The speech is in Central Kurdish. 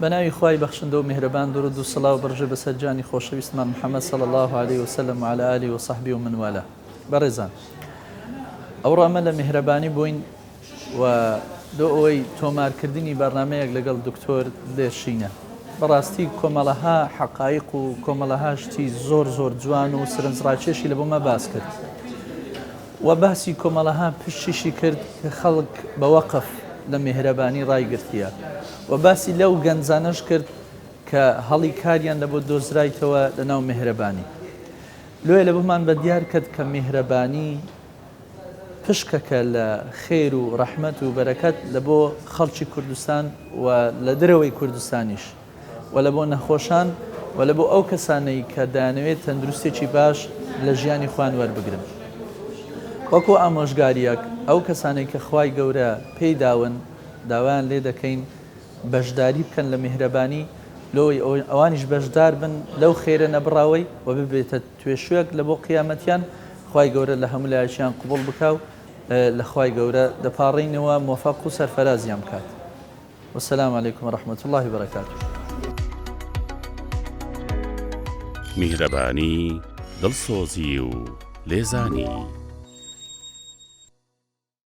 بناوی خوای بەخشندە و میهرەبان درود و سڵاو بەڕژێ بەسەر جانی خۆشەویستمان محەممەد صلی الله عليه وسلم وعلى آله وصحبه ومن والاه. بەڕێزان، ئەوڕۆ ئەمە لە میهرەبانی بووین و دۆ ئەوەی تۆمارکردنی بەرنامەیەک لەگەڵ دکتۆر دێرشینە. بەڕاستی کۆمەڵەها حەقایق و کۆمەڵەها شتی زۆر زۆر جوان و سرنجڕاکێشی لە بۆمە باس کرد و باسی کۆمەڵەها پشتیشی کرد کە خەڵک بە وەقف لە میهرەبانی ڕایگرتیە و باسی لەو گەنجانەش کرد کە هەڵی کاریان لە بۆ دۆزرایتەوە لە ناو میهرەبانی. لێ لە بمان بە دیار کرد کە میهرەبانی پشکەکە لە خێر و ڕەحمەت و بەرەکەت لە بۆ خەڵکی کوردستان و لە دەرەوەی کوردستانیش و لە بۆ نەخۆشان و لە بۆ ئەو کەسانەی کە دەیانەوێت تەندروستێکی باش لە ژیانی خوان وەربگرن. وەکو ئامۆژگاریەک ئەو کەسانەی کە خوای گەورە پێی داون داوایان لێ دەکەین بەشداری بکەن لە میهرەبانی، لۆی ئەوانیش بەشدار بن لەو خێرە نەبڕاوەی و ببێتە توێشوێک لە بۆ قیامەتیان. خوای گەورە لە هەموو لایەکیان قبوڵ بکاو، لە خوای گەورە دەپاڕینەوە مۆفەق و سەرفەرازیان بکات. وەسەلام عەلەیکوم وەڕەحمەتوڵڵاهی وبەرەکاتوه. میهرەبانی، دڵسۆزی و لێزانی.